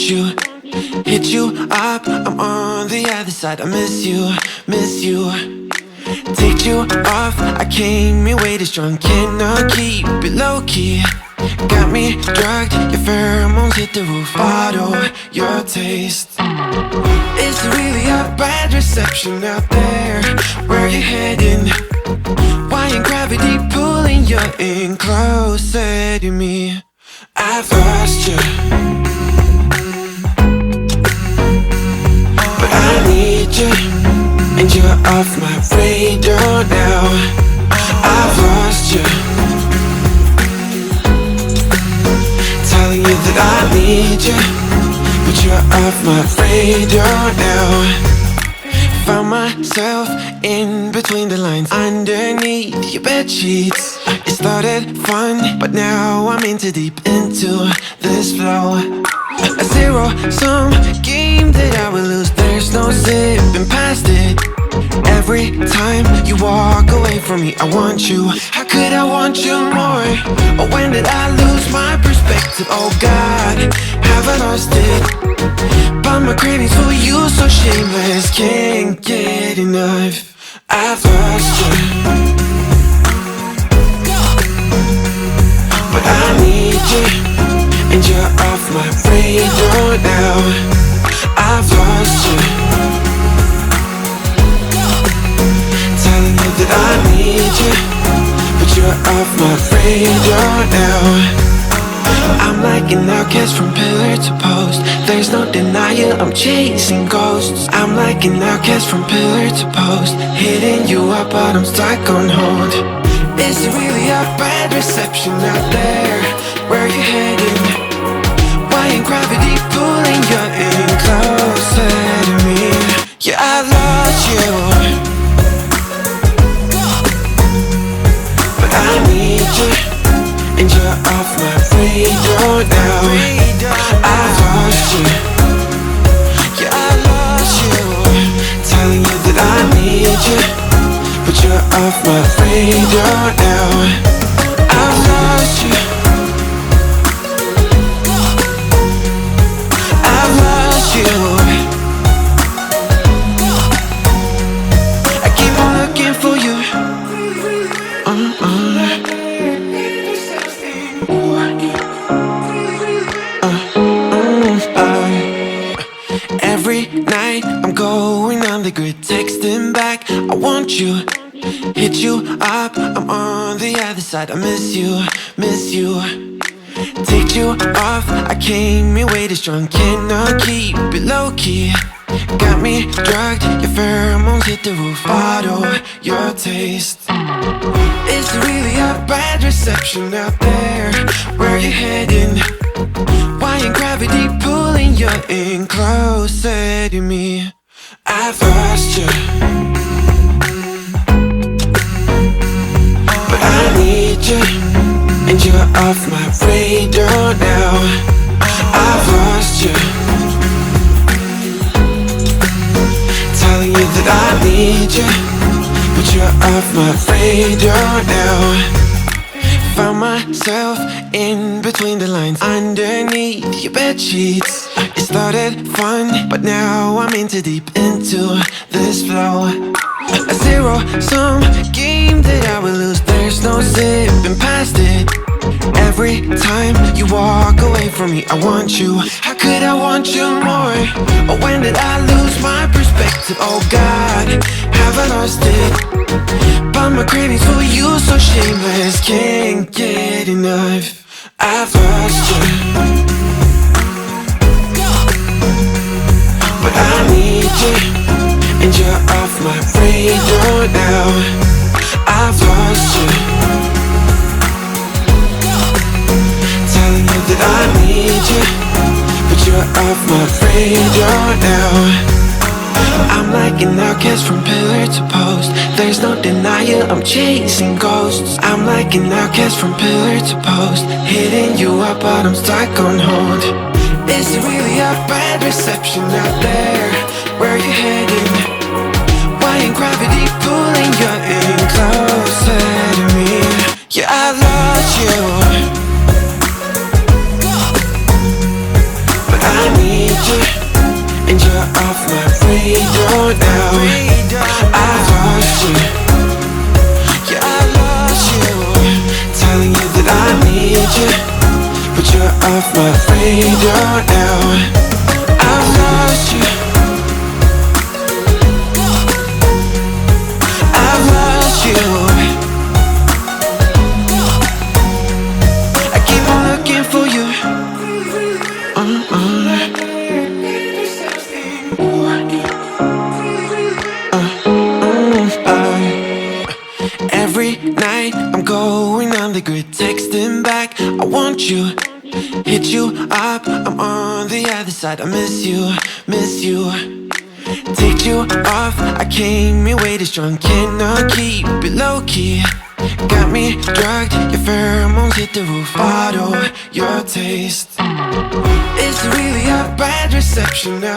you, hit you up, I'm on the other side. I miss you, miss you. Take you off, I came here way too strong. Cannot keep it low-key. Got me drugged, your pheromones hit the roof. Bottle your taste. Is it really a bad reception out there? Where you heading? Why ain't gravity pulling you in closer to me? I've lost you, but I need you, and you're off my radar now. I've lost you, telling you that I need you, but you're off my radar now. Found myself in between the lines, underneath your bedsheets. It started fun, but now I'm in too deep into this flow. A zero-sum game that I will lose. There's no zipping past it. Every time you walk away from me, I want you. How could I want you more? Or when did I lose my perspective? Oh God, have I lost it? But my cravings for you so shameless, can't get enough. I've lost you, but I need you, and you're off my radar now. I've lost you, telling you that I need you, but you're off my radar now. I'm like an outcast from pillar to post. There's no denial, I'm chasing ghosts. I'm like an outcast from pillar to post, hitting you up but I'm stuck on hold. Is it really a bad reception out there? Where you heading? Why ain't gravity pulling you in closer to me? Yeah, I lost you, but I need you, and you're off my radar now. I've lost you, yeah, I lost you, telling you that I need you, but you're off my radar now. I've lost you, I've lost you. I keep on looking for you. Every night I'm going on the grid, texting back, I want you, hit you up, I'm on the other side. I miss you, miss you. Take you off, I came here way too strong. Cannot keep it low-key. Got me drugged, your pheromones hit the roof. Bottle your taste. Is it really a bad reception out there? Where you heading? Why ain't gravity pulling you in closer to me? I've lost you, but I need you, and you're off my radar now. I've lost you, telling you that I need you, but you're off my radar now. Found myself in between the lines, underneath your bedsheets. It started fun, but now I'm in too deep into this flow. A zero-sum game that I will lose. There's no zipping past it. Every time you walk away from me, I want you. How could I want you more? Or when did I lose my perspective? Oh God, have I lost it? But my cravings for you so shameless, can't get enough. I've lost you, but I need you, and you're off my radar now. I've lost you, telling you that I need you, but you're off my radar now. I'm like an outcast from pillar to post. There's no denial, I'm chasing ghosts. I'm like an outcast from pillar to post, hitting you up but I'm stuck on hold. Is it really a bad reception out there? Where you heading? Why ain't gravity pulling you in closer to me? Yeah, I lost you, but I need radar now. I've lost you, I've lost you. I keep on looking for you. Every night I'm going on the grid, texting back, I want you. Hit you up, I'm on the other side. I miss you, miss you. Take you off, I came here way too strong. Cannot keep it low key. Got me drugged, your pheromones hit the roof. Bottle your taste. It's really a bad reception now.